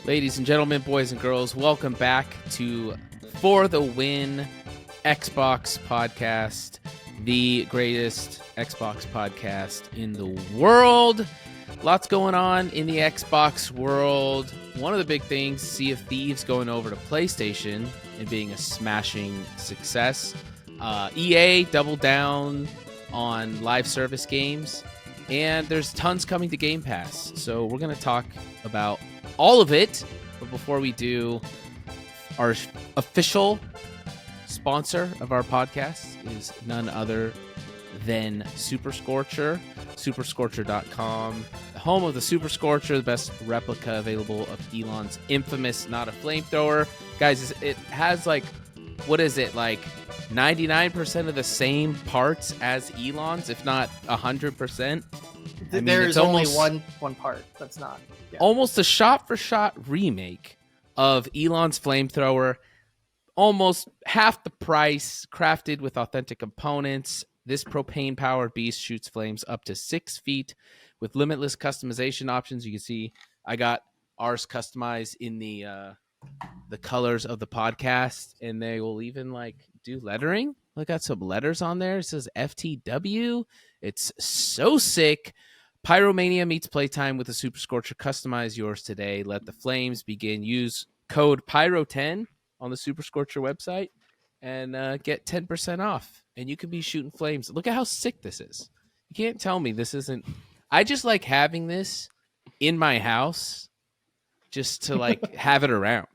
Ladies and gentlemen, boys and girls, welcome back to For the Win Xbox podcast, the greatest Xbox podcast in the world. Lots going on in the Xbox world. One of the big things, Sea of Thieves going over to PlayStation and being a smashing success. EA doubled down on live service games, and there's tons coming to Game Pass. So we're going to talk about all of it. But before we do, our official sponsor of our podcast is none other than Super Scorcher, superscorcher.com, the home of the Super Scorcher, the best replica available of Elon's infamous Not A Flamethrower. Guys, it has like 99% of the same parts as Elon's, if not 100%. There's only one part that's not. Yeah. Almost a shot-for-shot remake of Elon's flamethrower. Almost half the price, crafted with authentic components. This propane-powered beast shoots flames up to 6 feet with limitless customization options. You can see I got ours customized in the colors of the podcast, and they will even do lettering. I got some letters on there. It says FTW. It's so sick. Pyromania meets playtime with a Super Scorcher. Customize yours today. Let the flames begin. Use code PYRO10 on the Super Scorcher website and get 10% off. And you can be shooting flames. Look at how sick this is. You can't tell me this isn't. I just like having this in my house just to have it around.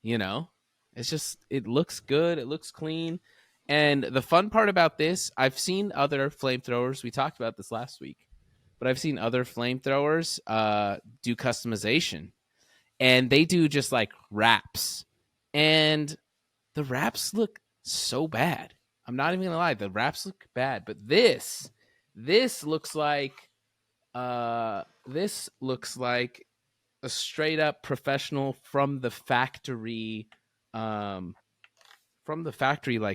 You know, it's just, it looks good. It looks clean. And the fun part about this, I've seen other flamethrowers. We talked about this last week. But I've seen other flamethrowers do customization, and they do just wraps, and the wraps look so bad. I'm not even gonna lie, the wraps look bad. But this looks like a straight up professional from the factory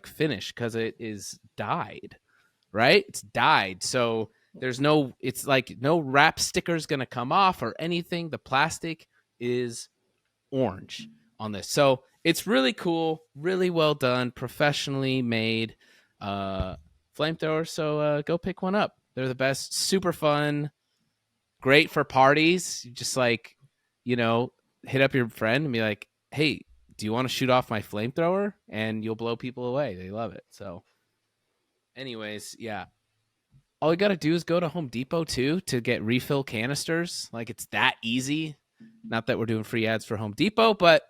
finish, because it is dyed, right? It's dyed, so. There's no wrap sticker's going to come off or anything. The plastic is orange on this. So it's really cool, really well done, professionally made flamethrower. So go pick one up. They're the best, super fun, great for parties. You just hit up your friend and be like, hey, do you want to shoot off my flamethrower? And you'll blow people away. They love it. So anyways, yeah. All you got to do is go to Home Depot, too, to get refill canisters. It's that easy. Not that we're doing free ads for Home Depot, but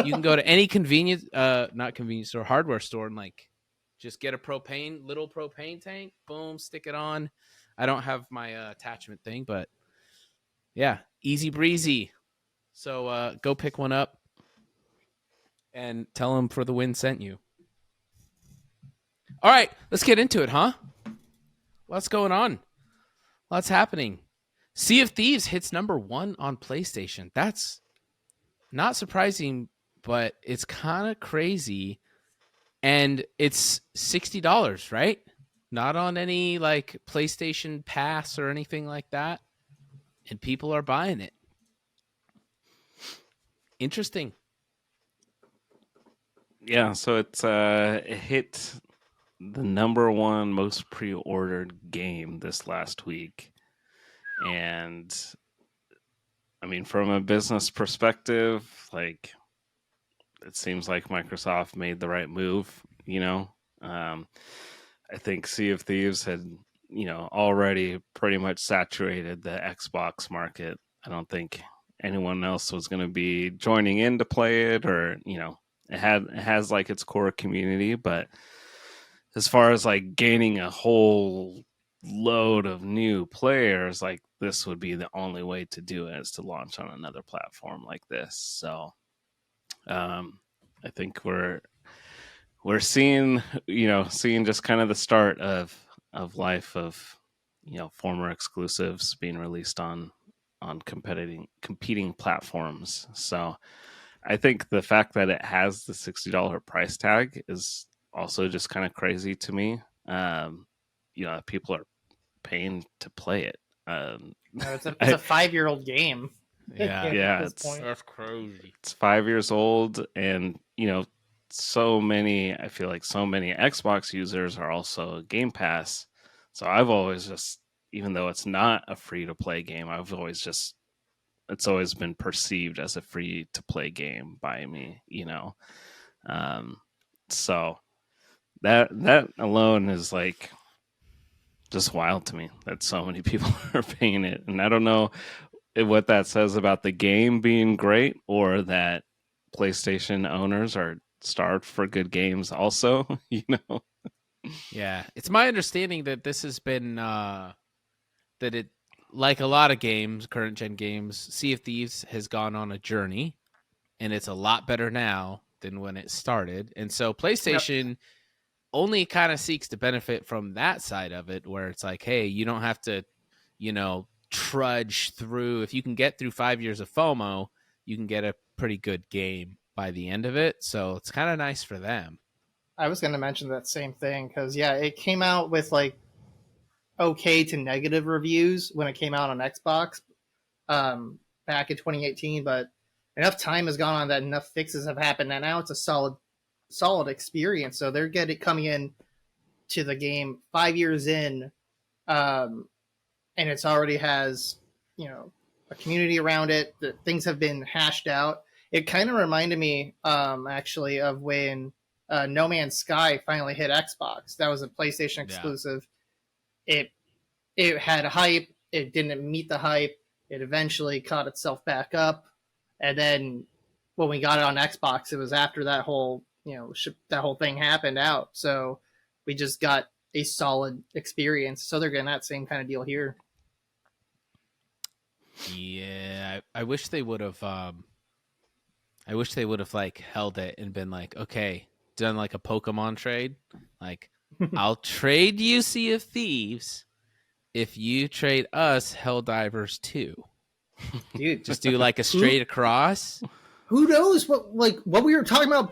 you can go to any not convenience store, hardware store, and, just get a little propane tank. Boom, stick it on. I don't have my attachment thing, but, yeah, easy breezy. So go pick one up and tell them For the Win sent you. All right, let's get into it, huh? What's going on? What's happening? Sea of Thieves hits #1 on PlayStation. That's not surprising, but it's kind of crazy. And it's $60, right? Not on any PlayStation Pass or anything like that. And people are buying it. Interesting. Yeah, so it hit the #1 most pre-ordered game this last week. And I mean, from a business perspective, it seems like Microsoft made the right move, I think Sea of Thieves had, already pretty much saturated the Xbox market. I don't think anyone else was going to be joining in to play it, or, it has its core community, but as far as gaining a whole load of new players, this would be the only way to do it, is to launch on another platform like this. So I think we're seeing just kind of the start of life of former exclusives being released on competing platforms. So I think the fact that it has the $60 price tag is also just kind of crazy to me. People are paying to play it. It's a 5-year-old game. Yeah. At Yeah, this point. That's crazy. it's 5 years old, and I feel like so many Xbox users are also Game Pass. So I've always just, even though it's not a free to play game, it's always been perceived as a free to play game by me, um so that alone is like just wild to me that so many people are paying it. And I don't know what that says about the game being great, or that PlayStation owners are starved for good games also. Yeah, it's my understanding that this has been that it, like a lot of games, current gen games, Sea of Thieves has gone on a journey, and it's a lot better now than when it started. And so Yep. PlayStation only kind of seeks to benefit from that side of it, where it's like, hey, you don't have to, trudge through. If you can get through 5 years of FOMO, you can get a pretty good game by the end of it. So it's kind of nice for them. I was going to mention that same thing because it came out with like okay to negative reviews when it came out on Xbox back in 2018, but enough time has gone on that enough fixes have happened, and now it's a solid experience. So they're coming in to the game 5 years in, and it's already has a community around it. That things have been hashed out. It kind of reminded me actually of when No Man's Sky finally hit Xbox. That was a PlayStation exclusive. Yeah. It had hype. It didn't meet the hype. It eventually caught itself back up, and then when we got it on Xbox, it was after that whole thing happened out. So we just got a solid experience. So they're getting that same kind of deal here. Yeah, I wish they would have. I wish they would have like held it and been like, okay, done like a Pokemon trade. Like, I'll trade you Sea of Thieves if you trade us Helldivers 2. Dude, just do like a straight across. Who knows what we were talking about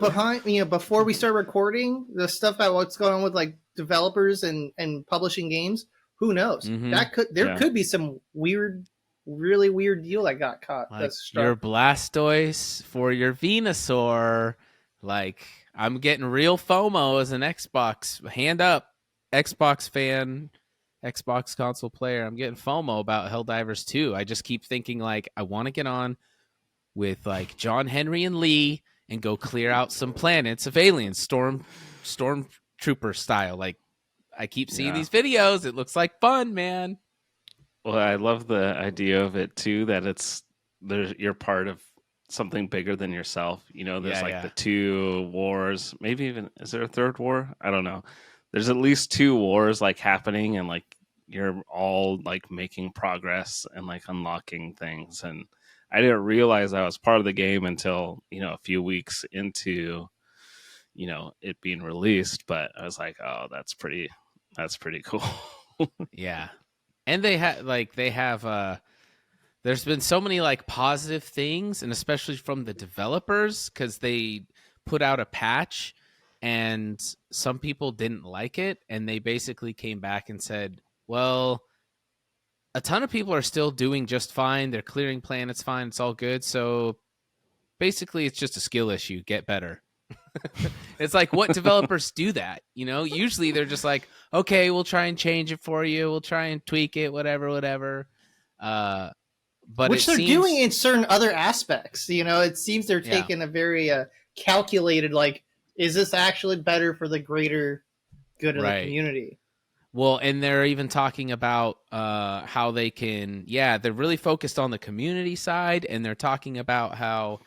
before we start recording, the stuff about what's going on with like developers and publishing games. Who knows? Mm-hmm. There could be some really weird deal that got caught. Like your Blastoise for your Venusaur. Like, I'm getting real FOMO as an Xbox. Hand up, Xbox fan, Xbox console player. I'm getting FOMO about Helldivers 2. I just keep thinking, like, I want to get on with, like, John Henry and Lee and go clear out some planets of aliens, Stormtrooper style. Like, I keep seeing these videos. It looks like fun, man. Well, I love the idea of it, too, that you're part of something bigger than yourself. There's the two wars. Maybe even, is there a third war? I don't know. There's at least two wars like happening, and like you're all like making progress and like unlocking things. And I didn't realize I was part of the game until a few weeks into it being released. But I was like, oh, that's pretty cool. Yeah, and they have there's been so many like positive things, and especially from the developers, because they put out a patch and some people didn't like it, and they basically came back and said, well, a ton of people are still doing just fine. They're clearing planets fine. It's all good. So basically it's just a skill issue. Get better. It's like, what developers do that? Usually they're just like, okay, we'll try and change it for you. We'll try and tweak it, whatever. But which they're doing in certain other aspects. It seems they're taking a very calculated, like, is this actually better for the greater good of the community? Well, and they're even talking about how they can, they're really focused on the community side, and they're talking about how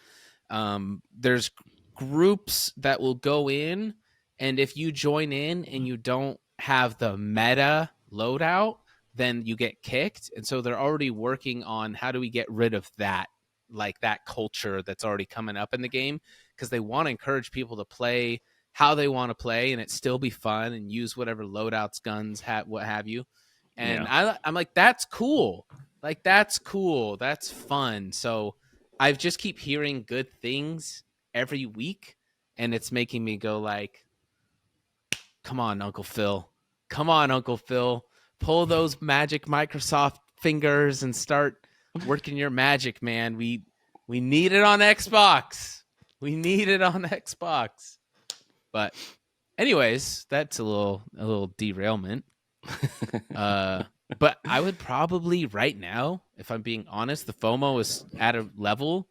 there's groups that will go in, and if you join in and you don't have the meta loadout, then you get kicked. And so they're already working on how do we get rid of that, like that culture that's already coming up in the game, because they want to encourage people to play how they want to play and it still be fun and use whatever loadouts, guns, what have you. And I'm like, that's cool. Like, that's cool. That's fun. So I just keep hearing good things every week, and it's making me go like, come on, Uncle Phil. Come on, Uncle Phil. Pull those magic Microsoft fingers and start working your magic, man. We need it on Xbox. We need it on Xbox. But anyways, that's a little derailment. But I would probably right now, if I'm being honest, the FOMO is at a level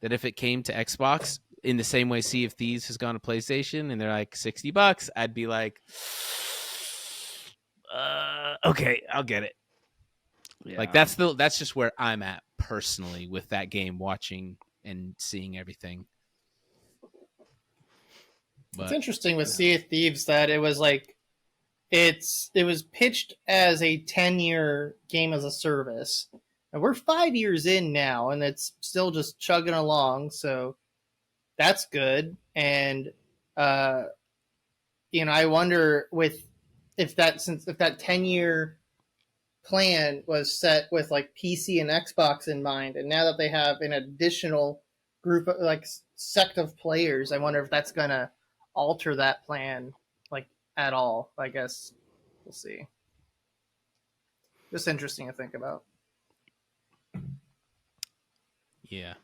that if it came to Xbox in the same way Sea of Thieves has gone to PlayStation and they're like $60, I'd be like, okay, I'll get it. Yeah. Like that's just where I'm at personally with that game, watching and seeing everything. But it's interesting with Sea of Thieves that it was like it was pitched as a 10-year game as a service, and we're 5 years in now, and it's still just chugging along. So that's good. And I wonder if that 10-year plan was set with like PC and Xbox in mind, and now that they have an additional group of like sect of players, I wonder if that's gonna alter that plan like at all. I guess we'll see. Just interesting to think about. yeah.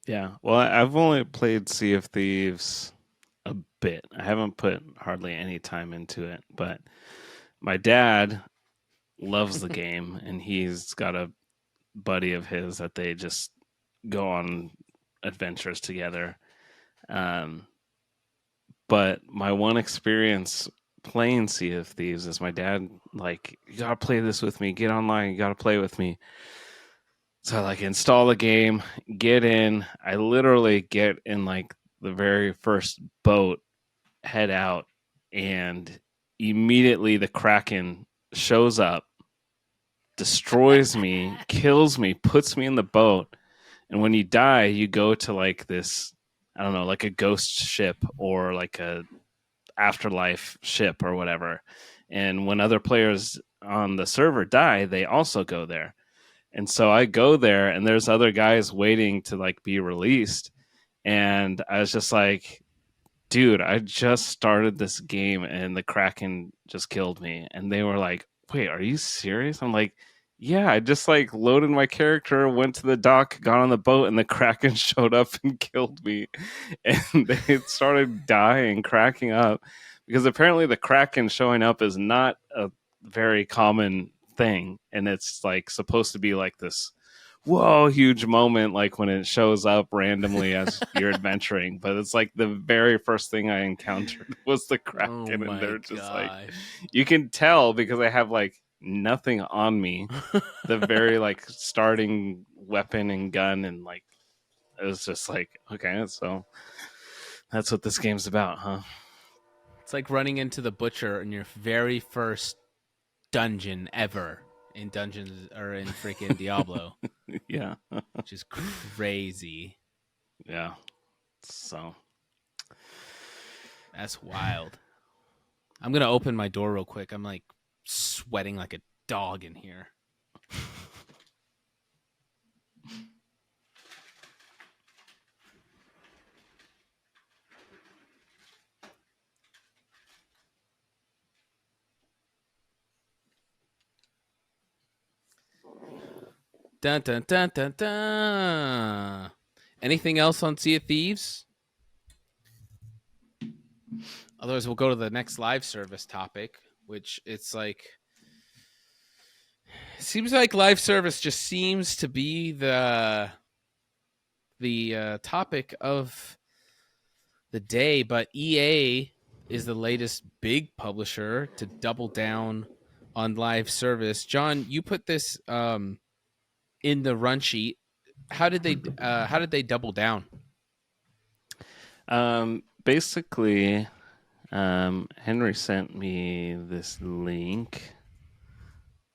Yeah. Well, I've only played Sea of Thieves a bit. I haven't put hardly any time into it, but my dad loves the game, and he's got a buddy of his that they just go on adventures together. But my one experience playing Sea of Thieves is my dad like, you gotta play this with me. Get online. You gotta play with me. So I like install the game, get in. I literally get in like the very first boat, head out, and immediately the Kraken shows up, destroys me, kills me, puts me in the boat. And when you die, you go to like this, I don't know, like a ghost ship or like a afterlife ship or whatever. And when other players on the server die, they also go there. And so I go there and there's other guys waiting to like be released. And I was just like, dude, I just started this game and the Kraken just killed me. And they were like, wait, are you serious? I'm like, yeah, I just like loaded my character, went to the dock, got on the boat, and the Kraken showed up and killed me. And they started dying, cracking up, because apparently the Kraken showing up is not a very common thing. And it's like supposed to be like this whoa huge moment like when it shows up randomly as you're adventuring, but it's like the very first thing I encountered was the Kraken, and they're just like, you can tell because I have like nothing on me, the very like starting weapon and gun, and like it was just like, okay, so that's what this game's about, huh? It's like running into the butcher in your very first dungeon ever in Dungeons or in freaking Diablo. Yeah. Which is crazy. Yeah. So that's wild. I'm gonna open my door real quick. I'm like sweating like a dog in here. Dun dun dun dun dun. Anything else on Sea of Thieves? Otherwise, we'll go to the next live service topic, which it's like, it seems like live service just seems to be the topic of the day. But EA is the latest big publisher to double down on live service. John, you put this in the run sheet. How did they double down? Basically, Henry sent me this link.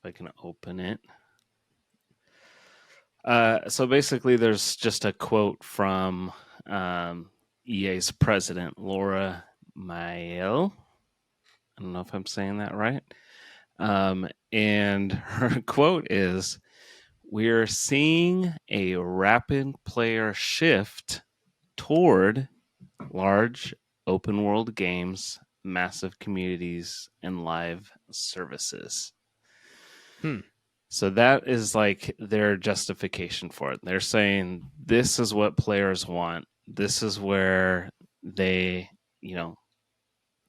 If I can open it. So basically, there's just a quote from EA's president, Laura Mael. I don't know if I'm saying that right. And her quote is, "We're seeing a rapid player shift toward large open world games, massive communities, and live services." So that is like their justification for it. They're saying this is what players want. This is where they, you know,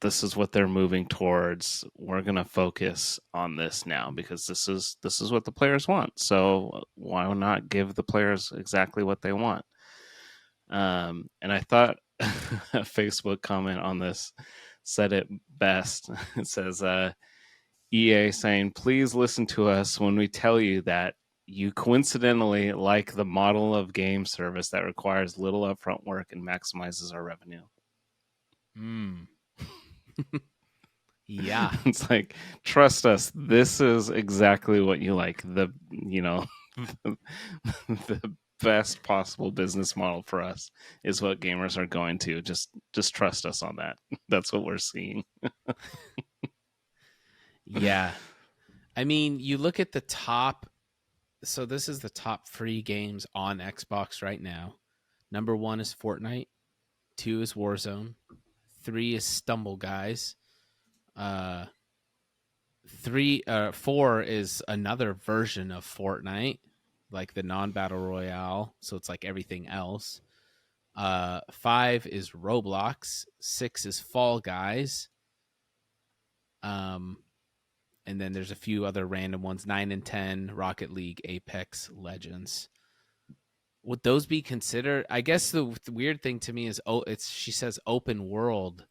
this is what they're moving towards. We're going to focus on this now because this is what the players want. So why not give the players exactly what they want? And I thought a Facebook comment on this said it best. It says, EA saying, please listen to us when we tell you that you coincidentally like the model of game service that requires little upfront work and maximizes our revenue. Mm. Yeah. It's like, trust us, this is exactly what you like. The the best possible business model for us is what gamers are going to. Just trust us on that. That's what we're seeing. Yeah. I mean, you look at the top. So this is the top free games on Xbox right now. Number 1 is Fortnite. 2 is Warzone. 3 is Stumble Guys. 4 is another version of Fortnite, like the non-battle royale. So it's like everything else. 5 is Roblox. 6 is Fall Guys. And then there's a few other random ones. 9 and 10, Rocket League, Apex Legends. Would those be considered? I guess the weird thing to me is, she says open world,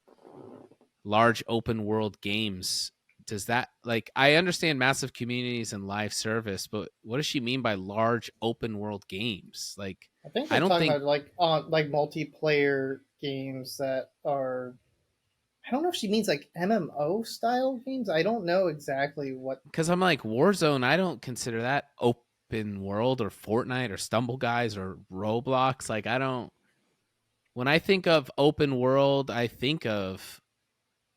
large open world games. Does that, like, I understand massive communities and live service, but what does she mean by large open world games? Like, I think I they're don't talking think, about like multiplayer games that are. I don't know if she means like MMO style games. I don't know exactly what. because I'm like Warzone, I don't consider that open world, or Fortnite or Stumble Guys or Roblox. Like, I don't. When I think of open world, I think of,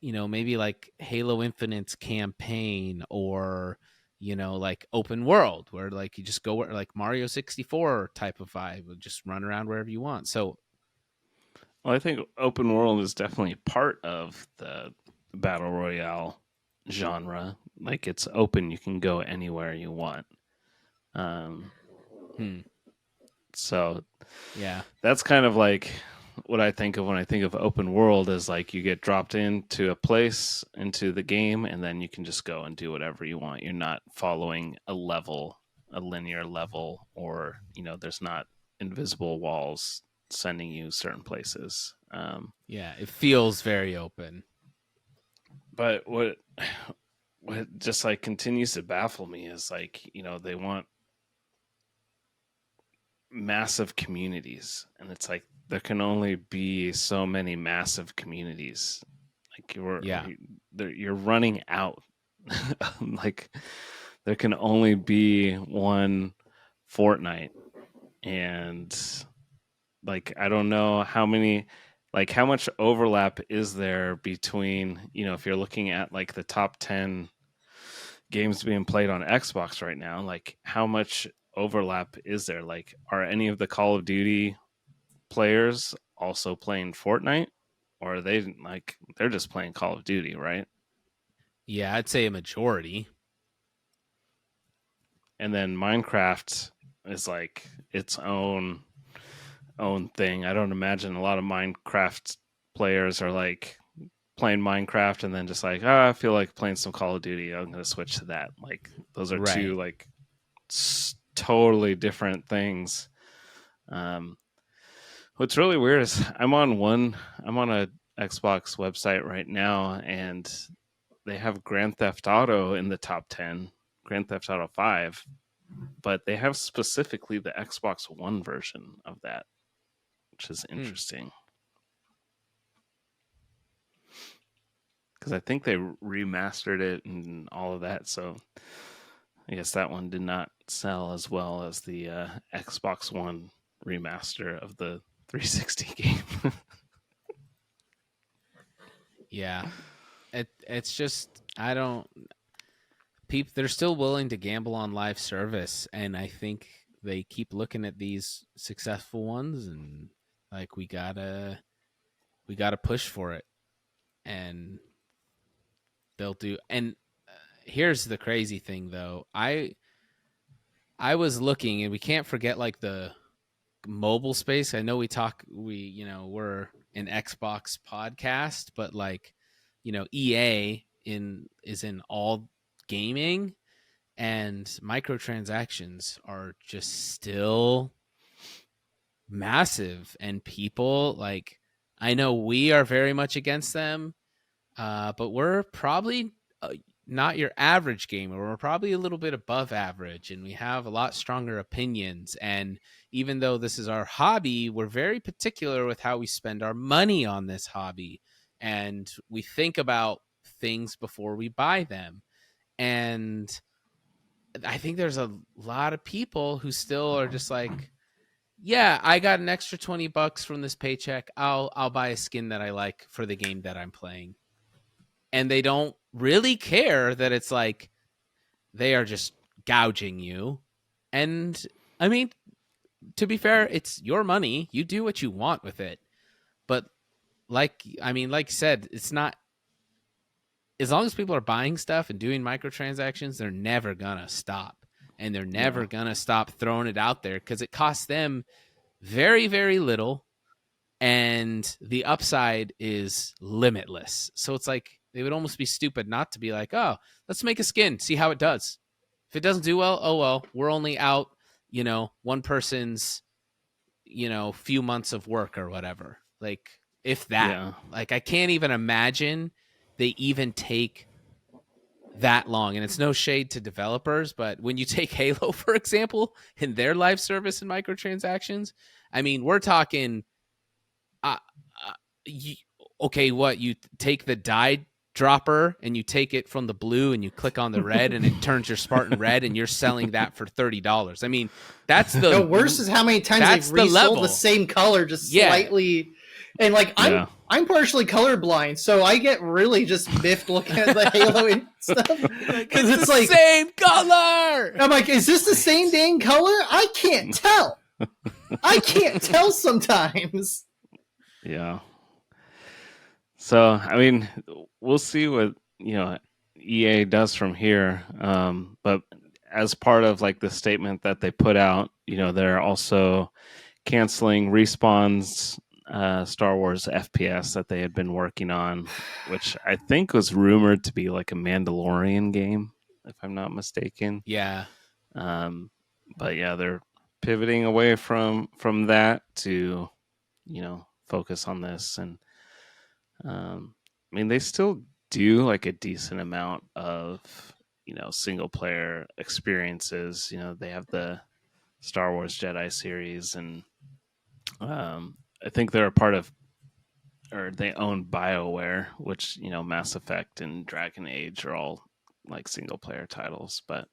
maybe like Halo Infinite's campaign, or, like open world where like you just go where, like Mario 64 type of vibe, just run around wherever you want. So, Well, I think open world is definitely part of the battle royale genre. Like, it's open; you can go anywhere you want. Um, so yeah. that's kind of like what I think of when I think of open world, is like you get dropped into a place, into the game, and then you can just go and do whatever you want. You're not following a linear level, or there's not invisible walls sending you certain places. Yeah, it feels very open. But what just like continues to baffle me is like, they want massive communities, and it's like there can only be so many massive communities. Like you're running out. Like there can only be one Fortnite, and like I don't know how many, like how much overlap is there between, if you're looking at like the top 10 games being played on Xbox right now, like how much overlap is there? Like, are any of the Call of Duty players also playing Fortnite, or are they like they're just playing Call of Duty, right? Yeah, I'd say a majority. And then Minecraft is like its own thing. I don't imagine a lot of Minecraft players are like playing Minecraft and then just like, oh, I feel like playing some Call of Duty, I'm gonna switch to that. Like those are Right. two like totally different things. What's really weird is I'm on a Xbox website right now, and they have Grand Theft Auto in the top 10, Grand Theft Auto 5, but they have specifically the Xbox One version of that, which is interesting. Because I think they remastered it and all of that, so I guess that one did not sell as well as the Xbox One remaster of the 360 game. Yeah. It's just, I don't, they're still willing to gamble on live service, and I think they keep looking at these successful ones and like, we gotta push for it, and they'll do. And here's the crazy thing, though. I was looking, and we can't forget like the mobile space. I know we're an Xbox podcast, but like, EA is in all gaming, and microtransactions are just still massive, and people like, I know we are very much against them, but we're probably not your average gamer. We're probably a little bit above average, and we have a lot stronger opinions. And even though this is our hobby, we're very particular with how we spend our money on this hobby, and we think about things before we buy them. And I think there's a lot of people who still are just like, yeah, I got an extra $20 from this paycheck. I'll buy a skin that I like for the game that I'm playing. And they don't really care that it's like they are just gouging you. And I mean, to be fair, it's your money. You do what you want with it. But like you said, it's not, as long as people are buying stuff and doing microtransactions, they're never gonna stop. And they're never gonna stop throwing it out there because it costs them very, very little. And the upside is limitless. So it's like, they would almost be stupid not to be like, oh, let's make a skin, see how it does. If it doesn't do well, oh well, we're only out, one person's, few months of work or whatever. Like, if that, like, I can't even imagine they even take that long. And it's no shade to developers, but when you take Halo, for example, in their live service and microtransactions, I mean, we're talking, you take the dye dropper and you take it from the blue and you click on the red and it turns your Spartan red, and you're selling that for $30. I mean, that's the worst is how many times they've resold the same color just slightly. And like, I'm partially colorblind, so I get really just miffed looking at the Halo and stuff because it's like same color. I'm like, is this the same dang color? I can't tell. I can't tell sometimes. Yeah. So, I mean, we'll see what, EA does from here. But as part of like the statement that they put out, they're also canceling Respawn's Star Wars FPS that they had been working on, which I think was rumored to be like a Mandalorian game, if I'm not mistaken. Yeah. But yeah, they're pivoting away from that to, focus on this. And I mean, they still do like a decent amount of, single player experiences. They have the Star Wars Jedi series, and I think they're a part of, or they own BioWare, which, Mass Effect and Dragon Age are all like single player titles. But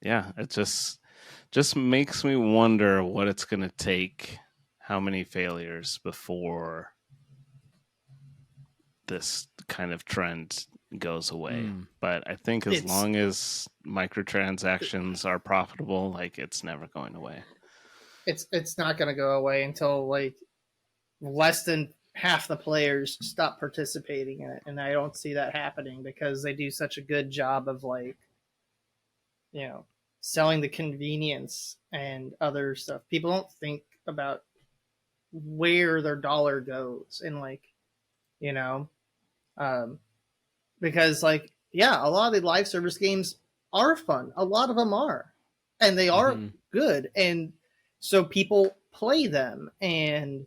yeah, it just makes me wonder what it's going to take, how many failures before this kind of trend goes away. But I think as long as microtransactions are profitable, like, it's never going away. It's not going to go away until like less than half the players stop participating in it, and I don't see that happening because they do such a good job of like, selling the convenience and other stuff. People don't think about where their dollar goes, and like, because like, a lot of the live service games are fun. A lot of them are, and they are good, and so people play them. And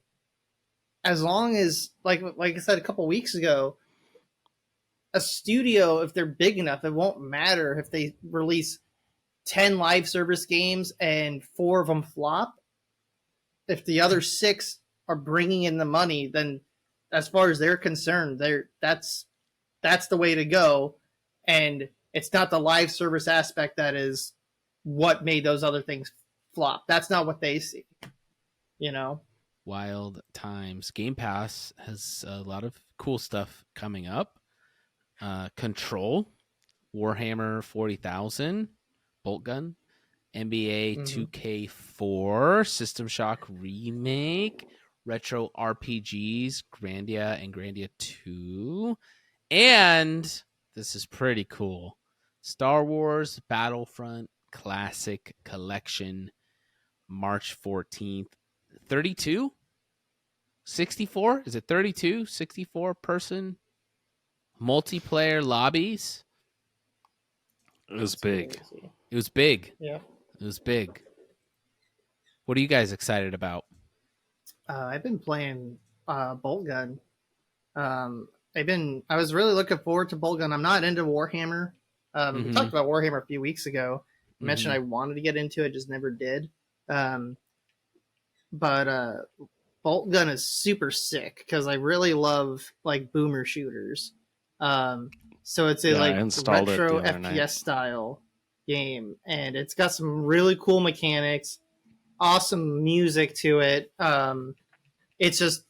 as long as, like I said a couple weeks ago, a studio, if they're big enough, it won't matter if they release 10 live service games and 4 of them flop. If the other 6 are bringing in the money, then as far as they're concerned, that's the way to go. And it's not the live service aspect that is what made those other things flop. That's not what they see, Wild times. Game Pass has a lot of cool stuff coming up. Control, Warhammer 40,000, Bolt Gun, NBA 2K4, System Shock Remake, Retro RPGs, Grandia and Grandia 2. And this is pretty cool. Star Wars Battlefront Classic Collection, March 14th. 32? 64? Is it 32? 64 person multiplayer lobbies? It was big. Crazy. It was big. Yeah. It was big. What are you guys excited about? I've been playing Bolt Gun. I was really looking forward to Bolt Gun. I'm not into Warhammer. We talked about Warhammer a few weeks ago. I mentioned I wanted to get into it, just never did. But Bolt Gun is super sick because I really love like boomer shooters. So it's a like retro FPS style game, and it's got some really cool mechanics, awesome music to it. It's just,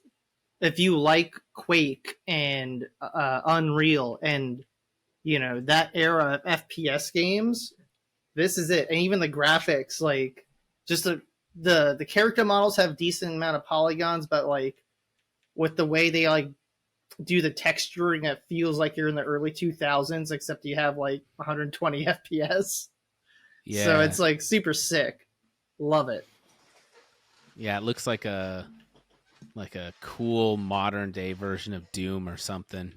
if you like Quake and Unreal and that era of FPS games, this is it. And even the graphics, like just the character models have decent amount of polygons, but like with the way they like do the texturing, it feels like you're in the early 2000s, except you have like 120 FPS. Yeah. So it's like super sick. Love it. Yeah, it looks like a cool modern day version of Doom or something.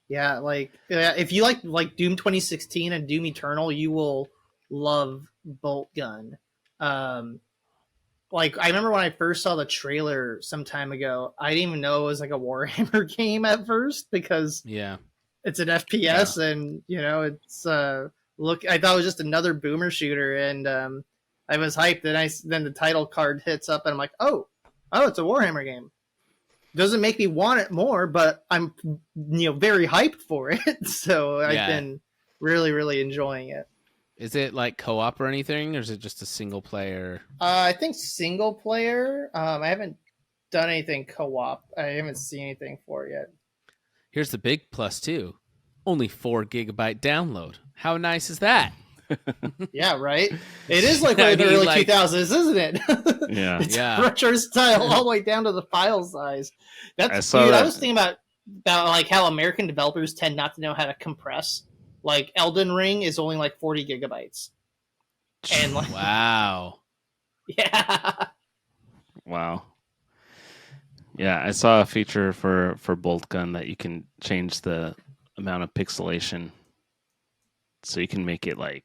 Yeah, like if you like Doom 2016 and Doom Eternal, you will love Bolt Gun. Like I remember when I first saw the trailer some time ago, I didn't even know it was like a Warhammer game at first because it's an FPS and it's I thought it was just another boomer shooter, and I was hyped. And then the title card hits up and I'm like, oh, it's a Warhammer game. Doesn't make me want it more, but I'm very hyped for it. So I've been really, really enjoying it. Is it like co-op or anything, or is it just a single player? I think single player. I haven't done anything co-op. I haven't seen anything for it yet. Here's the big plus too. Only 4 GB download. How nice is that? Yeah, right? It is like one of the early 2000s, isn't it? Yeah. It's retro style all the way down to the file size. I was thinking about like how American developers tend not to know how to compress. Like Elden Ring is only like 40 gigabytes. And like, wow. Yeah. Wow. Yeah, I saw a feature for Bolt Gun that you can change the amount of pixelation. So you can make it like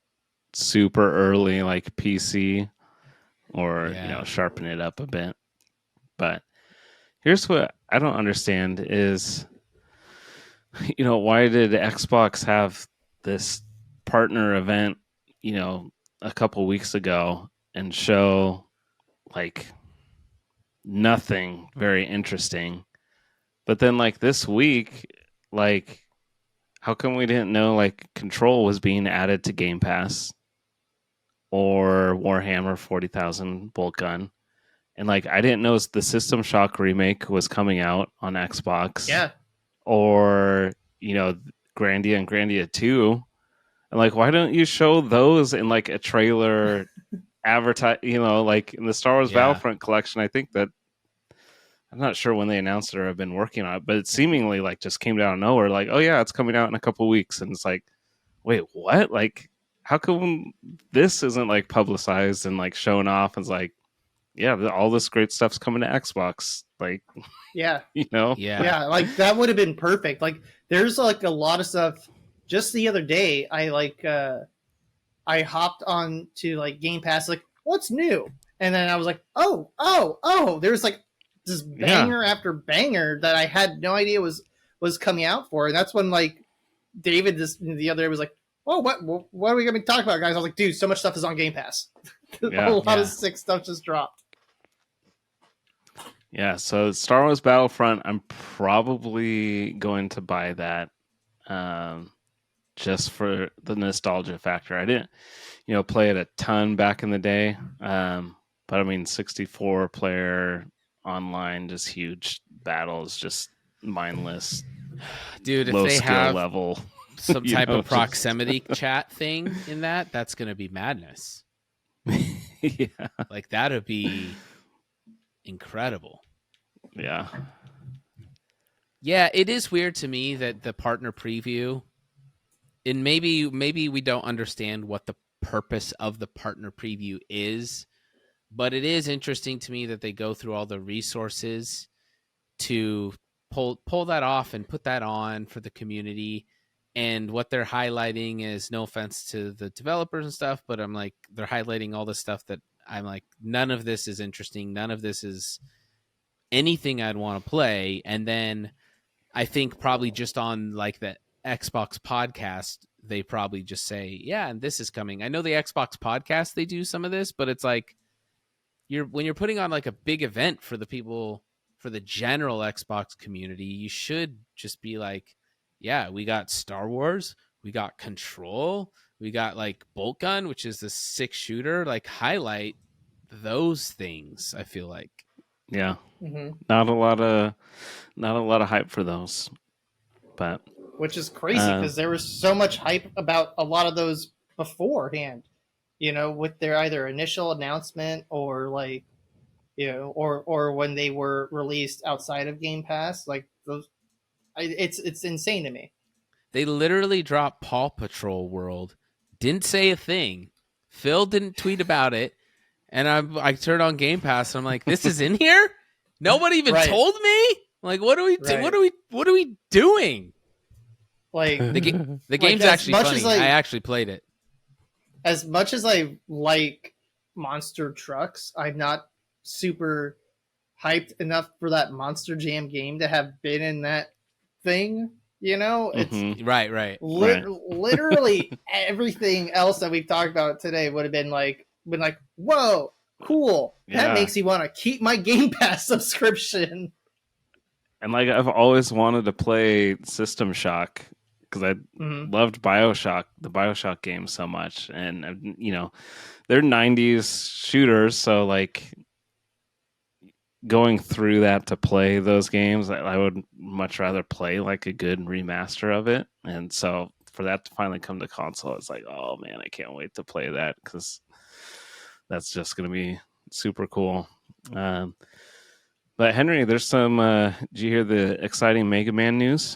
super early like PC or sharpen it up a bit. But here's what I don't understand is why did Xbox have this partner event, a couple weeks ago and show like nothing very interesting. But then like this week, like how come we didn't know like Control was being added to Game Pass or Warhammer 40,000 Bolt Gun? And like I didn't know the System Shock remake was coming out on Xbox. Yeah. Or, Grandia and Grandia 2. And like why don't you show those in like a trailer advertise, like in the Star Wars Battlefront collection? I think that I'm not sure when they announced it or have been working on it, but it seemingly like just came out of nowhere. Like, oh yeah, it's coming out in a couple weeks, and it's like, wait, what? Like, how come this isn't like publicized and like shown off? And it's like, yeah, all this great stuff's coming to Xbox. Like, yeah, yeah, like that would have been perfect. Like, there's like a lot of stuff. Just the other day, I hopped on to like Game Pass, like, what's new? And then I was like, oh, there's like this banger after banger that I had no idea was coming out for. And that's when like David the other day was like, oh, what are we gonna be talking about, guys? I was like, dude, so much stuff is on Game Pass. A lot of sick stuff just dropped. Yeah, so Star Wars Battlefront, I'm probably going to buy that just for the nostalgia factor. I didn't play it a ton back in the day, but I mean 64 player online, just huge battles, just mindless, dude. If low they skill have level, some type of proximity chat thing in that's gonna be madness. Yeah, like that would be incredible. Yeah, it is weird to me that the partner preview and maybe we don't understand what the purpose of the partner preview is, but it is interesting to me that they go through all the resources to pull that off and put that on for the community. And what they're highlighting is, no offense to the developers and stuff, but I'm like, they're highlighting all the stuff that I'm like, none of this is interesting. None of this is anything I'd want to play. And then I think probably just on like the Xbox podcast, they probably just say, yeah, and this is coming. I know the Xbox podcast, they do some of this, but it's like, when you're putting on like a big event for the people, for the general Xbox community, you should just be like, yeah, we got Star Wars, we got Control, we got like Bolt Gun, which is the 6 shooter, like highlight those things. I feel like, Yeah, Mm-hmm. not a lot of hype for those, but Which is crazy because there was so much hype about a lot of those beforehand. With their either initial announcement or like, or when they were released outside of Game Pass, like those, it's insane to me. they literally dropped Paw Patrol World, didn't say a thing. Phil didn't tweet about it, and I turned on Game Pass and I'm like, this is in here? Nobody even Right. told me? Like, what are we what are we doing? Like The game's as actually much funny. as, like, I actually played it. as much as I like monster trucks, I'm not super hyped enough for that Monster Jam game to have been in that thing. It's Mhm. Right. Right. literally everything else that we've talked about today would have been like, whoa, cool. Yeah. That makes me want to keep my Game Pass subscription. And like, I've always wanted to play System Shock because I Mhm. loved the Bioshock game so much, and they're '90s shooters, so like going through that to play those games, I would much rather play like a good remaster of it. And so for that to finally come to console, it's like, oh man, I can't wait to play that because that's just going to be super cool. But Henry, there's some. Did you hear the exciting Mega Man news?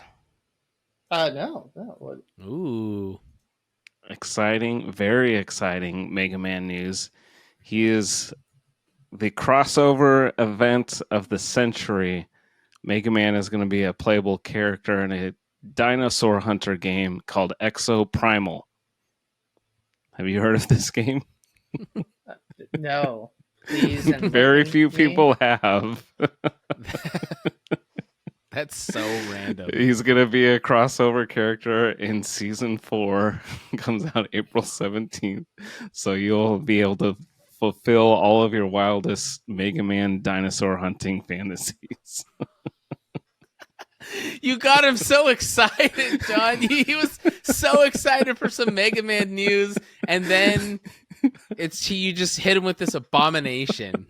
No. What? Ooh. Exciting, very exciting Mega Man news. He is the crossover event of the century. Mega Man is going to be a playable character in a dinosaur hunter game called Exo Primal. Have you heard of this game? No. Please Very enlighten few me. people have. That's so random. He's going to be a crossover character in season 4. Comes out April 17th. So you'll be able to fulfill all of your wildest Mega Man dinosaur hunting fantasies. You got him so excited, John. He was so excited for some Mega Man news, and then you just hit him with this abomination.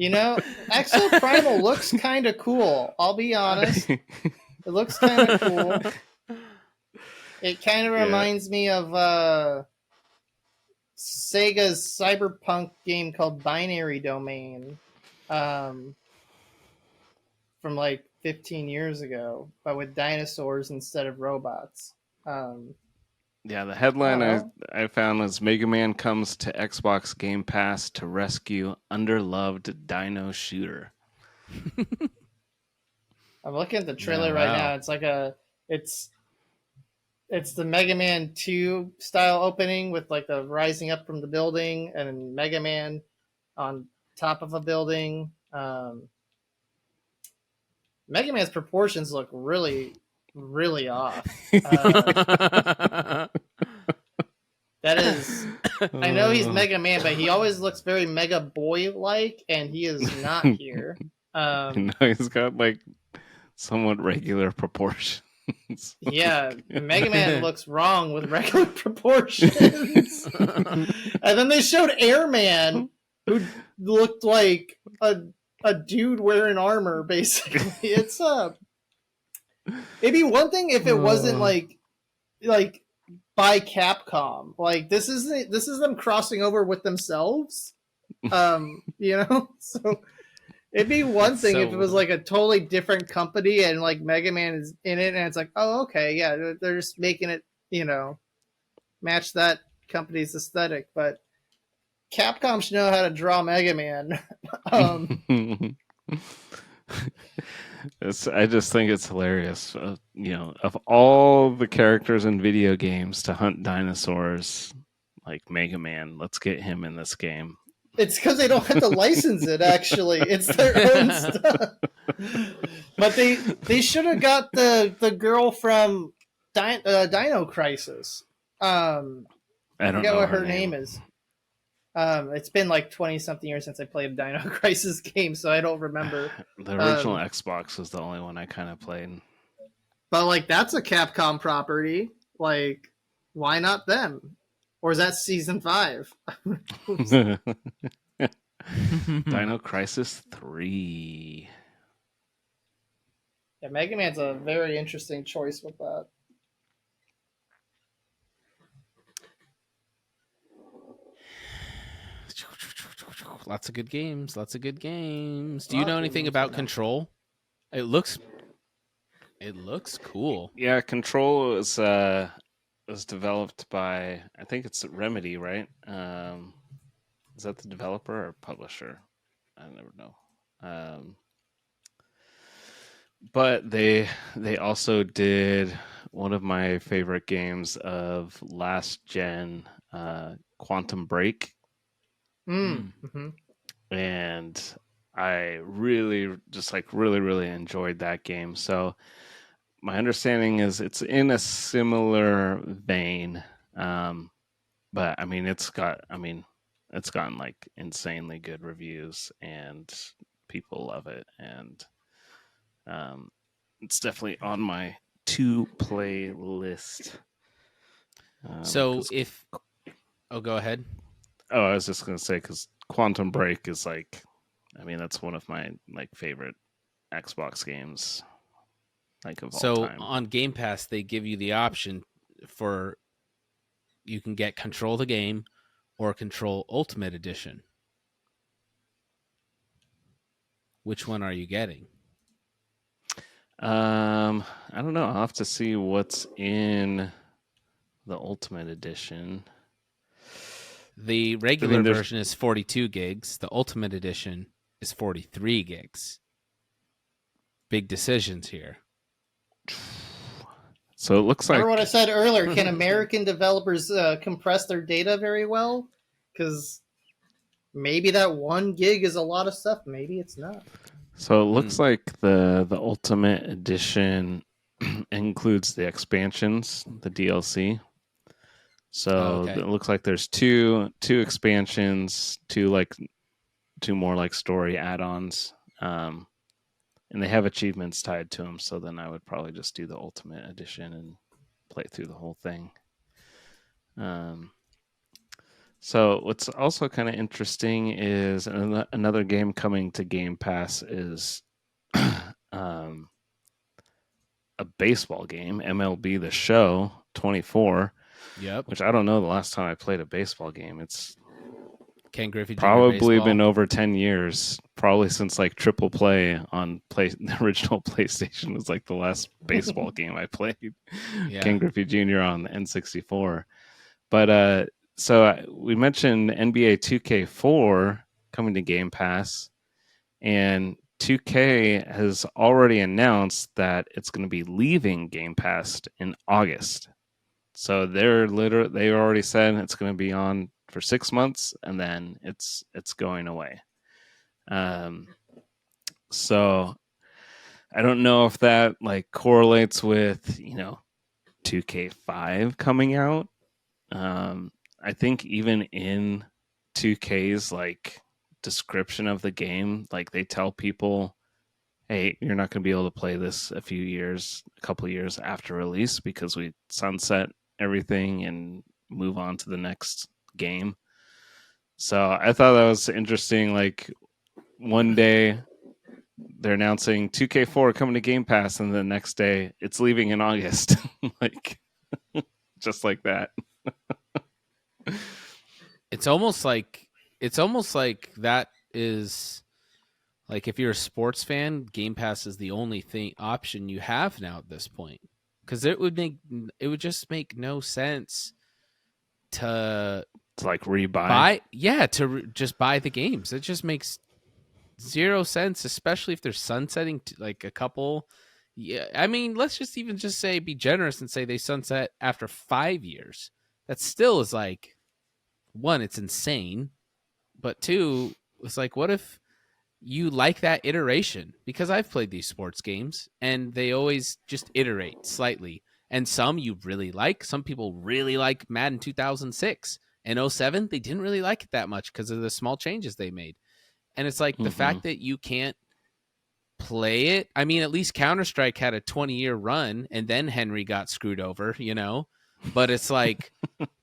Exo Primal looks kind of cool. I'll be honest. It looks kind of cool. It kind of reminds me of Sega's cyberpunk game called Binary Domain, from like 15 years ago, but with dinosaurs instead of robots. Yeah, the headline I found was Mega Man comes to Xbox Game Pass to rescue underloved dino shooter. I'm looking at the trailer right now. It's like it's the Mega Man 2 style opening with like the rising up from the building and Mega Man on top of a building. Mega Man's proportions look really, really off. That is, I know he's Mega Man, but he always looks very Mega Boy like, and he is not here. No, he's got like somewhat regular proportions. Yeah, Mega Man looks wrong with regular proportions. And then they showed Airman, who looked like a dude wearing armor, basically. It's it'd be one thing if it wasn't like by Capcom. Like this is them crossing over with themselves. So It'd be one That's thing so if it was like a totally different company and like Mega Man is in it, and it's like, oh, okay, yeah, they're just making it, match that company's aesthetic. But Capcom should know how to draw Mega Man. I just think it's hilarious. Of all the characters in video games to hunt dinosaurs, like Mega Man, let's get him in this game. It's because they don't have to license it. Actually, it's their own stuff. But they should have got the girl from Dino Crisis. I don't forget know what her name is. It's been like 20-something years since I played a Dino Crisis game, so I don't remember. The original Xbox was the only one I kind of played. But like that's a Capcom property. Like, why not them? Or is that season 5? Dino Crisis 3. Yeah, Mega Man's a very interesting choice with that. Lots of good games. Do you know anything about Control? It looks cool. Yeah, Control was developed by, I think it's Remedy, right? Is that the developer or publisher? I never know. But they also did one of my favorite games of last gen, Quantum Break. Mm-hmm. And I really really enjoyed that game. So my understanding is it's in a similar vein, but I mean it's gotten like insanely good reviews and people love it, and it's definitely on my to play list. So go ahead. Oh, I was just gonna say, because Quantum Break is like, I mean, that's one of my like favorite Xbox games, like of all time. So on Game Pass, they give you the option for you can get Control the game or Control Ultimate Edition. Which one are you getting? I don't know. I'll have to see what's in the Ultimate Edition. The regular version is 42 gigs. The Ultimate Edition is 43 gigs. Big decisions here. So it looks like... Remember what I said earlier? Can American developers compress their data very well? Because maybe that 1 gig is a lot of stuff. Maybe it's not. So it looks like the Ultimate Edition includes the expansions, the DLC. So It looks like there's two expansions, two more like story add-ons, and they have achievements tied to them. So then I would probably just do the Ultimate Edition and play through the whole thing. So what's also kind of interesting is another game coming to Game Pass is a baseball game, MLB The Show 24. Yep. Which I don't know the last time I played a baseball game. It's Ken Griffey Jr. probably baseball. been over 10 years. Probably since like Triple Play on the original PlayStation was like the last baseball game I played. Yeah. Ken Griffey Jr. on the N64. But so we mentioned NBA 2K4 coming to Game Pass, and 2K has already announced that it's going to be leaving Game Pass in August. So they already said it's going to be on for 6 months, and then it's going away. So I don't know if that like correlates with 2K5 coming out. I think even in 2K's like description of the game, like they tell people, hey, you're not going to be able to play this a couple of years after release because we sunset everything and move on to the next game. So I thought that was interesting. Like one day they're announcing 2K4 coming to Game Pass, and the next day it's leaving in August. Like just like that. It's almost like that is Like if you're a sports fan, Game Pass is the only option you have now at this point. Because it would just make no sense to like rebuy. Just buy the games. It just makes zero sense, especially if they're sunsetting like a couple. Yeah, I mean, let's just say be generous and say they sunset after 5 years. That still is like, one, it's insane, but two, it's like, what if you like that iteration? Because I've played these sports games and they always just iterate slightly. And some you really like. Some people really like Madden 2006 and 07. They didn't really like it that much because of the small changes they made. And it's like the fact that you can't play it. I mean, at least Counter-Strike had a 20-year run and then Henry got screwed over, But it's like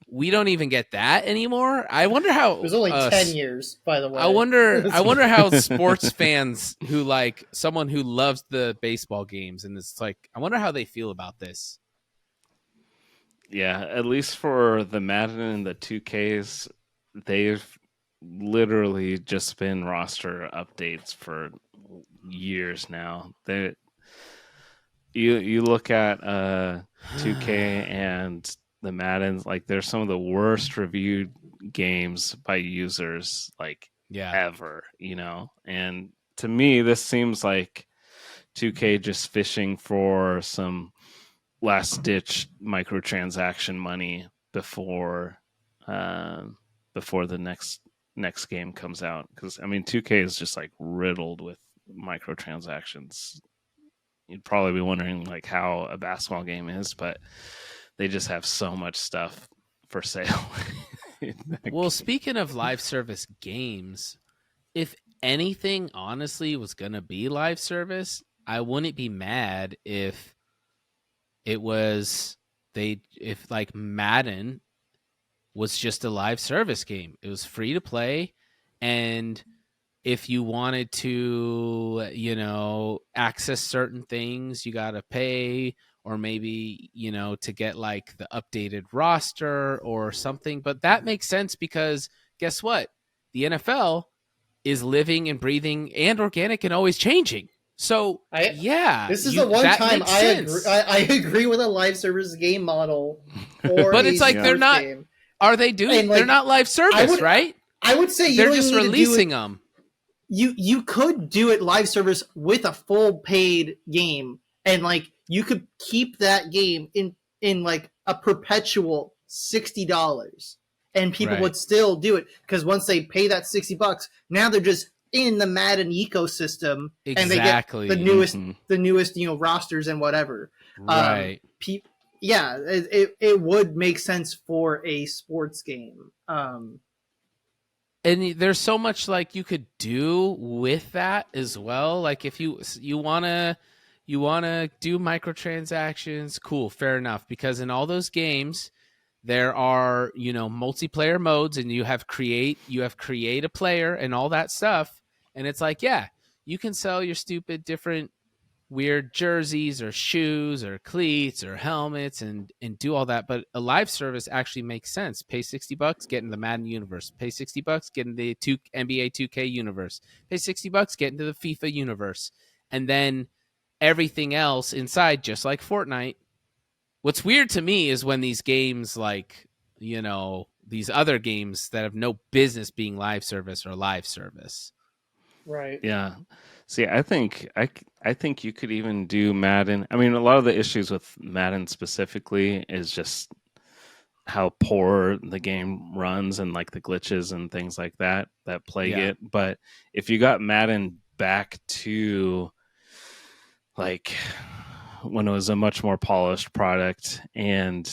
we don't even get that anymore. I wonder how it was only 10 years, by the way. I wonder how sports fans who like someone who loves the baseball games and it's like, I wonder how they feel about this. Yeah, at least for the Madden and the 2Ks, they've literally just been roster updates for years now. You look at 2K and the Maddens, like they're some of the worst reviewed games by users ever, And to me, this seems like 2K just fishing for some last ditch microtransaction money before the next game comes out, because I mean 2K is just like riddled with microtransactions. You'd probably be wondering like how a basketball game is, but they just have so much stuff for sale. Well, speaking of live service games, if anything honestly was gonna be live service, I wouldn't be mad if it was if like Madden was just a live service game. It was free to play, and if you wanted to, access certain things, you got to pay, or maybe, to get like the updated roster or something. But that makes sense because guess what? The NFL is living and breathing and organic and always changing. So, this is the one time I agree with a live service game model. But it's like they're not. Game. Are they doing? They're not live service, right? I would say they're just releasing them. You could do it live service with a full paid game, and like you could keep that game in like a perpetual $60, and people would still do it because once they pay that $60, now they're just in the Madden ecosystem, and they get the newest rosters and whatever. Right. It would make sense for a sports game. And there's so much like you could do with that as well. Like if you wanna do microtransactions, cool, fair enough. Because in all those games, there are multiplayer modes, and you have create a player and all that stuff. And it's like, yeah, you can sell your stupid different weird jerseys or shoes or cleats or helmets and do all that, but a live service actually makes sense. Pay $60, get in the Madden universe. Pay $60, get in the NBA 2K universe. Pay $60, get into the FIFA universe, and then everything else inside, just like Fortnite. What's weird to me is when these games like these other games that have no business being live service or live service. Right. Yeah. See, I think you could even do Madden. I mean, a lot of the issues with Madden specifically is just how poor the game runs and like the glitches and things like that plague it. But if you got Madden back to like when it was a much more polished product, and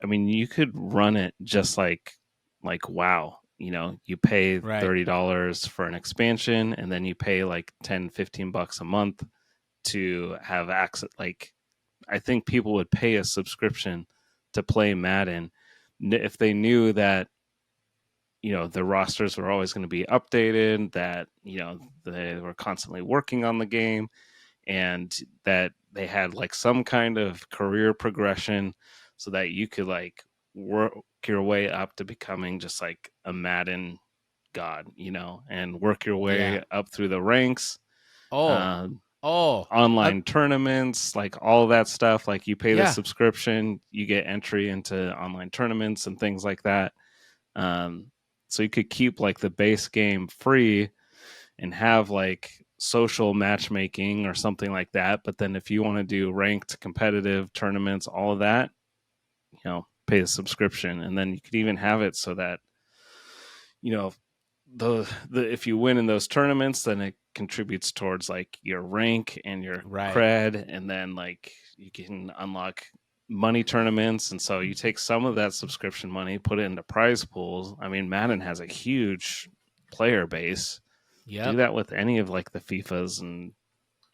I mean, you could run it just like WoW. You pay $30 for an expansion, and then you pay like $10-15 a month to have access. Like, I think people would pay a subscription to play Madden if they knew that, the rosters were always going to be updated, that, they were constantly working on the game, and that they had like some kind of career progression so that you could like work your way up to becoming just like a Madden god, and work your way up through the ranks Oh, oh, online tournaments, like all of that stuff. Like you pay the yeah, subscription, you get entry into online tournaments and things like that. So you could keep like the base game free and have like social matchmaking or something like that. But then if you want to do ranked competitive tournaments, all of that, pay a subscription. And then you could even have it so that, the if you win in those tournaments, then it contributes towards like your rank and your right. cred, and then like you can unlock money tournaments. And so you take some of that subscription money, put it into prize pools. I mean, Madden has a huge player base. Yep. Do that with any of like the FIFAs and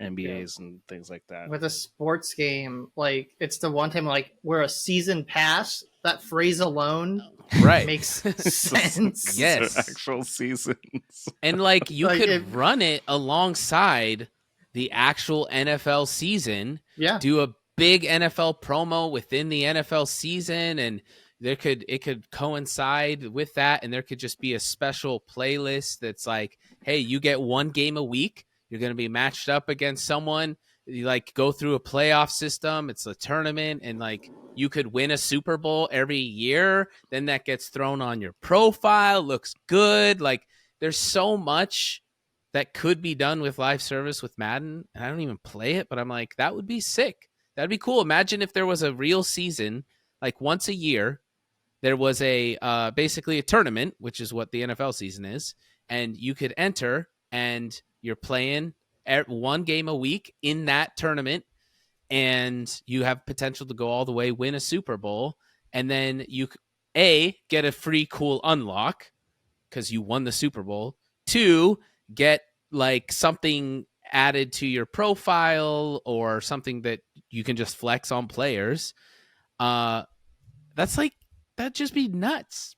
NBAs and things like that. With a sports game, like it's the one time like where a season pass, that phrase alone Right. makes sense. Yes. Actual seasons. And like you Like, could run it alongside the actual NFL season. Yeah. Do a big NFL promo within the NFL season, and it could coincide with that, and there could just be a special playlist that's like, hey, you get one game a week. You're going to be matched up against someone. You like go through a playoff system. It's a tournament, and like you could win a Super Bowl every year. Then that gets thrown on your profile. Looks good. Like there's so much that could be done with live service with Madden, and I don't even play it, but I'm like, that would be sick. That'd be cool. Imagine if there was a real season, like once a year, there was a basically a tournament, which is what the NFL season is, and you could enter, and you're playing one game a week in that tournament, and you have potential to go all the way, win a Super Bowl, and then you get a free cool unlock because you won the Super Bowl. 2, get like something added to your profile or something that you can just flex on players. That'd just be nuts.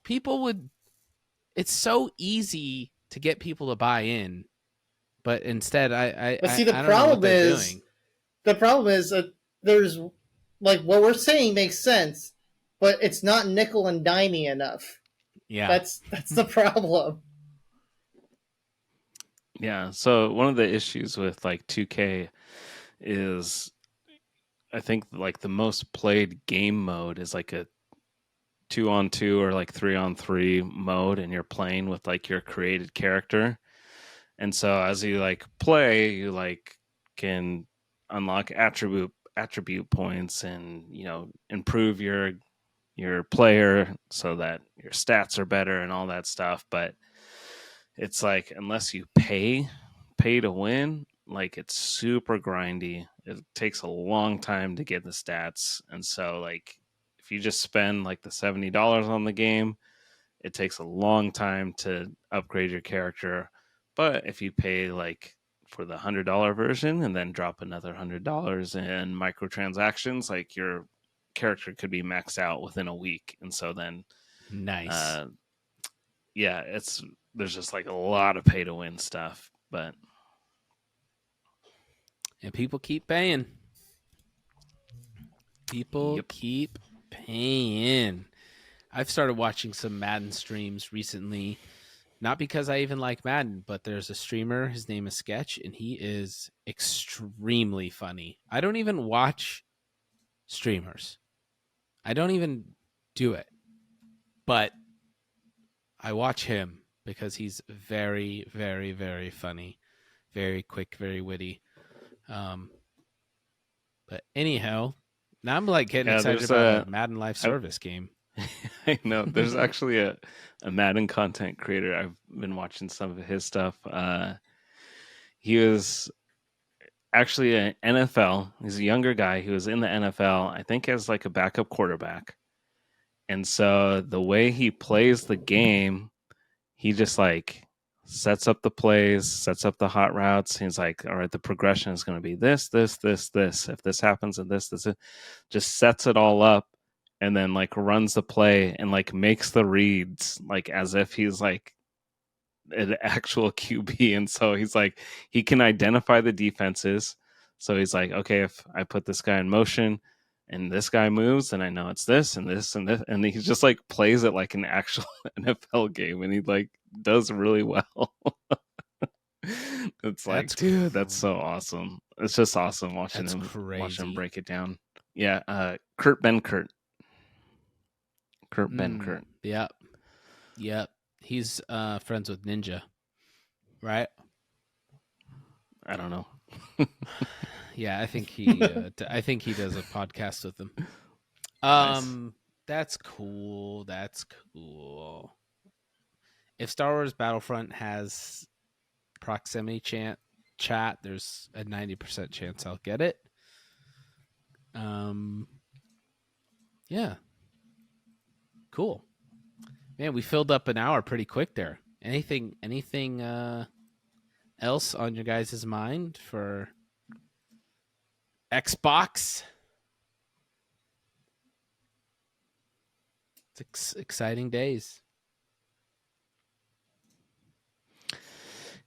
It's so easy to get people to buy in, but instead But see, I don't know what they're doing. the problem is that there's like what we're saying makes sense, but it's not nickel and dimey enough. Yeah. That's the problem. Yeah. So one of the issues with like 2K is I think like the most played game mode is like a 2-on-2 or like 3-on-3 mode, and you're playing with like your created character. And so as you like play, you like can unlock attribute points and improve your player so that your stats are better and all that stuff. But it's like unless you pay to win, like it's super grindy. It takes a long time to get the stats. And so like if you just spend like the $70 on the game, it takes a long time to upgrade your character. But if you pay like for the $100 version and then drop another $100 in microtransactions, like your character could be maxed out within a week. And so then Nice. There's just like a lot of pay to win stuff, but and people keep paying. People Yep. keep paying. I've started watching some Madden streams recently, not because I even like Madden, but there's a streamer, his name is Sketch, and he is extremely funny. I don't even watch streamers. I don't even do it. But I watch him because he's very, very, very funny, very quick, very witty. But anyhow, now I'm like getting excited about a Madden live service game. I know there's actually a Madden content creator. I've been watching some of his stuff. He was actually an NFL. He's a younger guy. He was in the NFL, I think, as like a backup quarterback. And so the way he plays the game, he just like sets up the plays, sets up the hot routes. He's like, all right, the progression is going to be this, this, this, this. If this happens and this, just sets it all up and then like runs the play and like makes the reads like as if he's like an actual QB. And so he's like, he can identify the defenses. So he's like, okay, if I put this guy in motion and this guy moves, then I know it's this and this and this. And he just like plays it like an actual NFL game, and he like does really well. It's like, That's dude, that's so awesome. It's just awesome watching That's him watch him crazy. break it down. Yeah, Kurt Benkert. Kurt Benkert. Yep. Yep. He's friends with Ninja, right? I don't know. Yeah, I think he I think he does a podcast with them. Nice. That's cool. That's cool. If Star Wars Battlefront has proximity chat, there's a 90% chance I'll get it. Yeah. Cool. Man, we filled up an hour pretty quick there. Anything else on your guys' mind for Xbox? It's exciting days.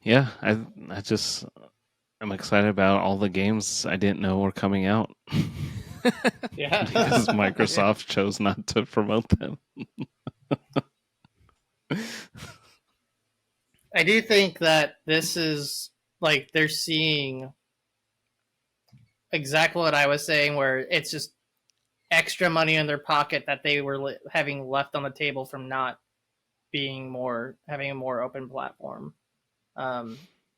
Yeah, I'm excited about all the games I didn't know were coming out. Yeah. Because Microsoft chose not to promote them. I do think that this is like they're seeing exactly what I was saying, where it's just extra money in their pocket that they were having left on the table from not having a more open platform. And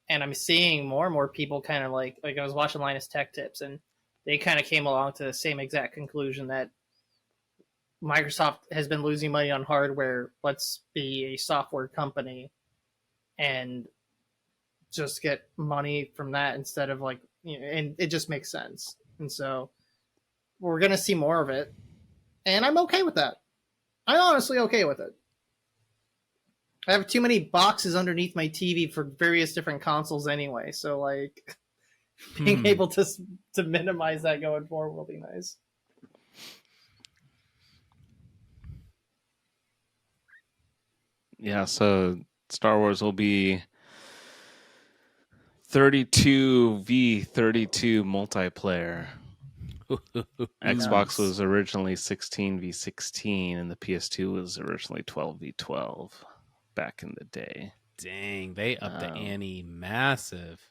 I'm seeing more and more people kind of like I was watching Linus Tech Tips, and they kind of came along to the same exact conclusion that Microsoft has been losing money on hardware. Let's be a software company and just get money from that instead of like, and it just makes sense. And so we're going to see more of it. And I'm okay with that. I'm honestly okay with it. I have too many boxes underneath my TV for various different consoles anyway. So like being able to minimize that going forward will be nice. Yeah, so Star Wars will be 32v32 multiplayer. Xbox was originally 16v16, and the PS2 was originally 12v12 back in the day. Dang, they upped the ante massive.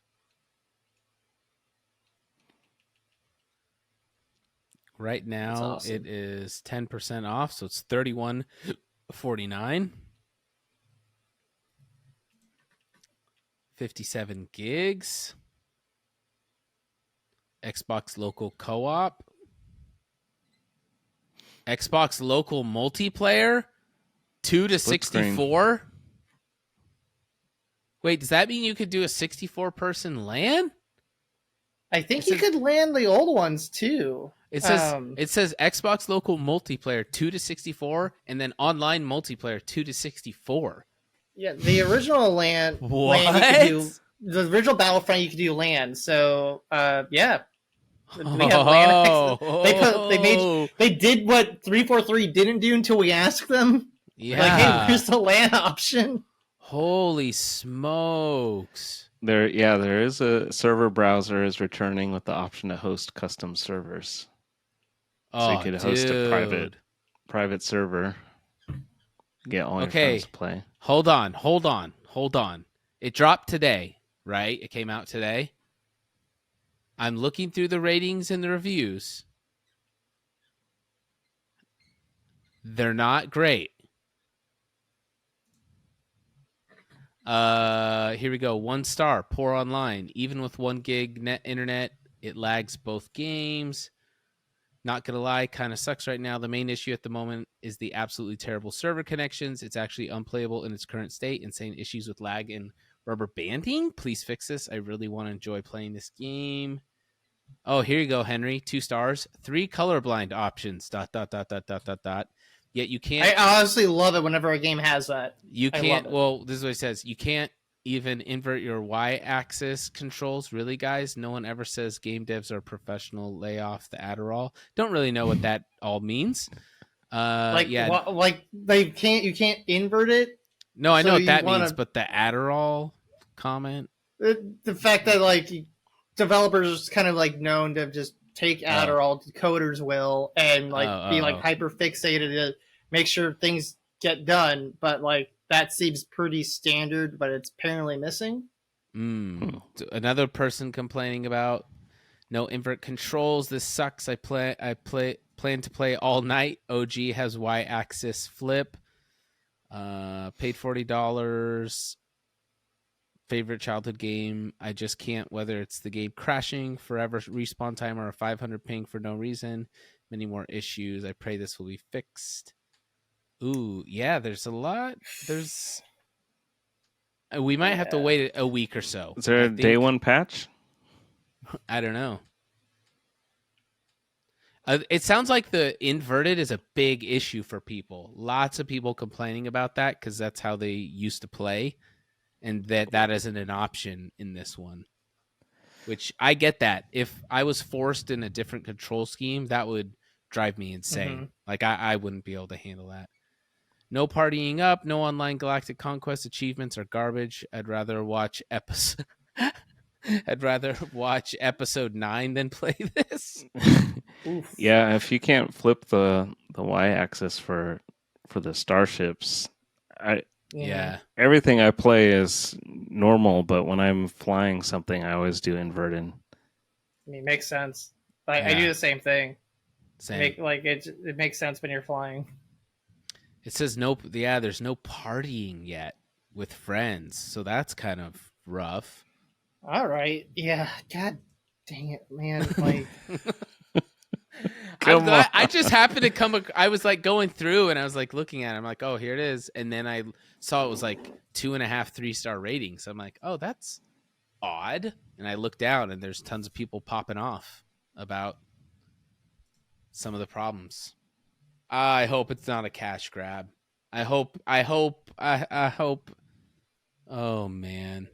Right now awesome. It is 10% off, so it's $31.49. 57 gigs. Xbox local co-op. Xbox local multiplayer. 2 to Split 64. screen. Wait, does that mean you could do a 64-person LAN? I think you could land the old ones too. It says Xbox local multiplayer 2 to 64, and then online multiplayer 2 to 64. Yeah, the original LAN. What? LAN you could do, the original Battlefront you could do LAN. So yeah, we have LAN. They did what 343 didn't do until we asked them. Yeah. Like, hey, where's the LAN option? Holy smokes. There is a server browser is returning with the option to host custom servers. So you could host a private server. Get all your friends to play. Hold on. It dropped today, right? It came out today. I'm looking through the ratings and the reviews. They're not great. Here we go. 1 star, poor online. Even with 1 gig net internet, it lags both games. Not gonna lie, kind of sucks right now. The main issue at the moment is the absolutely terrible server connections. It's actually unplayable in its current state. Insane issues with lag and rubber banding. Please fix this. I really want to enjoy playing this game. Oh, here you go, Henry. 2 stars. 3 colorblind options. ... Yet you can't. I honestly love it whenever a game has that. You can't. Well, this is what it says. You can't even invert your y-axis controls. Really, guys? No one ever says game devs are professional. Lay off the Adderall. Don't really know what that all means. Like they can't. You can't invert it. No, I know what that means, but the Adderall comment. The fact that like developers kind of like known to just take Adderall, coders will, and like be like hyper fixated to make sure things get done, but like that seems pretty standard, but it's apparently missing. Another person complaining about no invert controls. This sucks. I plan to play all night. OG has Y-axis flip. Paid $40. Favorite childhood game. I just can't. Whether it's the game crashing, forever respawn time, or a 500 ping for no reason. Many more issues. I pray this will be fixed. Ooh, yeah. There's a lot. We might have to wait a week or so. Is there a day one patch? I don't know. It sounds like the inverted is a big issue for people. Lots of people complaining about that because that's how they used to play, and that isn't an option in this one. Which I get that. If I was forced in a different control scheme, that would drive me insane. Mm-hmm. Like I wouldn't be able to handle that. No partying up, no online galactic conquest achievements are garbage. I'd rather watch episode 9 than play this. Yeah, if you can't flip the Y-axis for the starships, Yeah. everything I play is normal, but when I'm flying something, I always do inverted. I mean, it makes sense. I do the same thing. Same. It makes sense when you're flying. It says no. Yeah, there's no partying yet with friends, so that's kind of rough. All right. Yeah. God dang it, man. Like, I just happened to come. I was like going through, and I was like looking at it. I'm like, oh, here it is. And then I saw it was like 2.5 3-star ratings. So I'm like, oh, that's odd. And I looked down, and there's tons of people popping off about some of the problems. I hope it's not a cash grab. I hope. Oh man.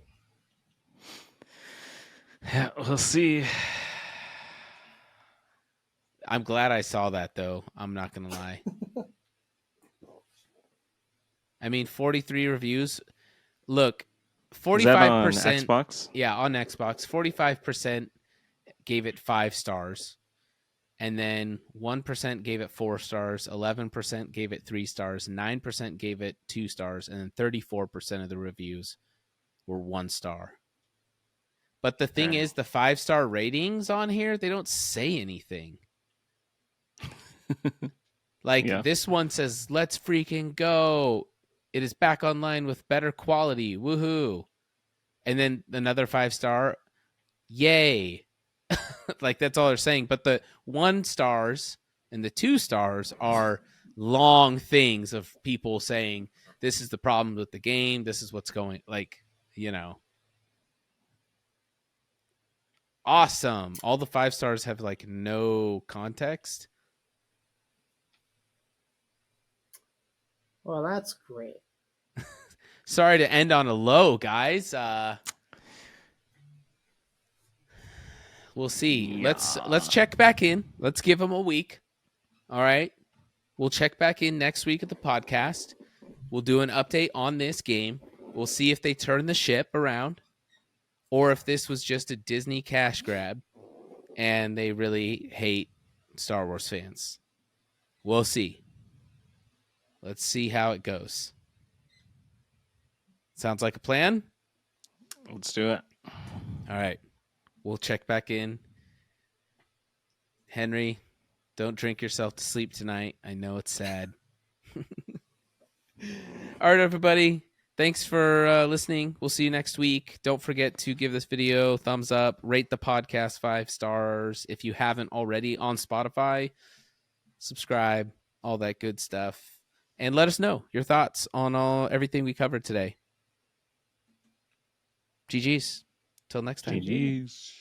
Yeah, we'll see. I'm glad I saw that though. I'm not gonna lie. I mean, 43 reviews. Look, 45%. Is that on Xbox? Yeah, on Xbox. 45% gave it 5 stars. And then 1% gave it 4 stars, 11% gave it 3 stars, 9% gave it 2 stars, and then 34% of the reviews were 1 star. But the thing is, the 5-star ratings on here, they don't say anything. This one says, let's freaking go. It is back online with better quality. Woohoo. And then another 5-star, yay. That's all they're saying. But the 1 stars and the 2 stars are long things of people saying, this is the problem with the game. This is what's going, awesome. All the 5 stars have no context. well, that's great. Sorry to end on a low, guys. We'll see. Yeah. Let's check back in. Let's give them a week. All right. We'll check back in next week at the podcast. We'll do an update on this game. We'll see if they turn the ship around or if this was just a Disney cash grab and they really hate Star Wars fans. We'll see. Let's see how it goes. Sounds like a plan? Let's do it. All right. We'll check back in. Henry, don't drink yourself to sleep tonight. I know it's sad. All right, everybody. Thanks for listening. We'll see you next week. Don't forget to give this video a thumbs up. Rate the podcast 5 stars. If you haven't already on Spotify, subscribe, all that good stuff. And let us know your thoughts on everything we covered today. GG's. Till next time. GG's.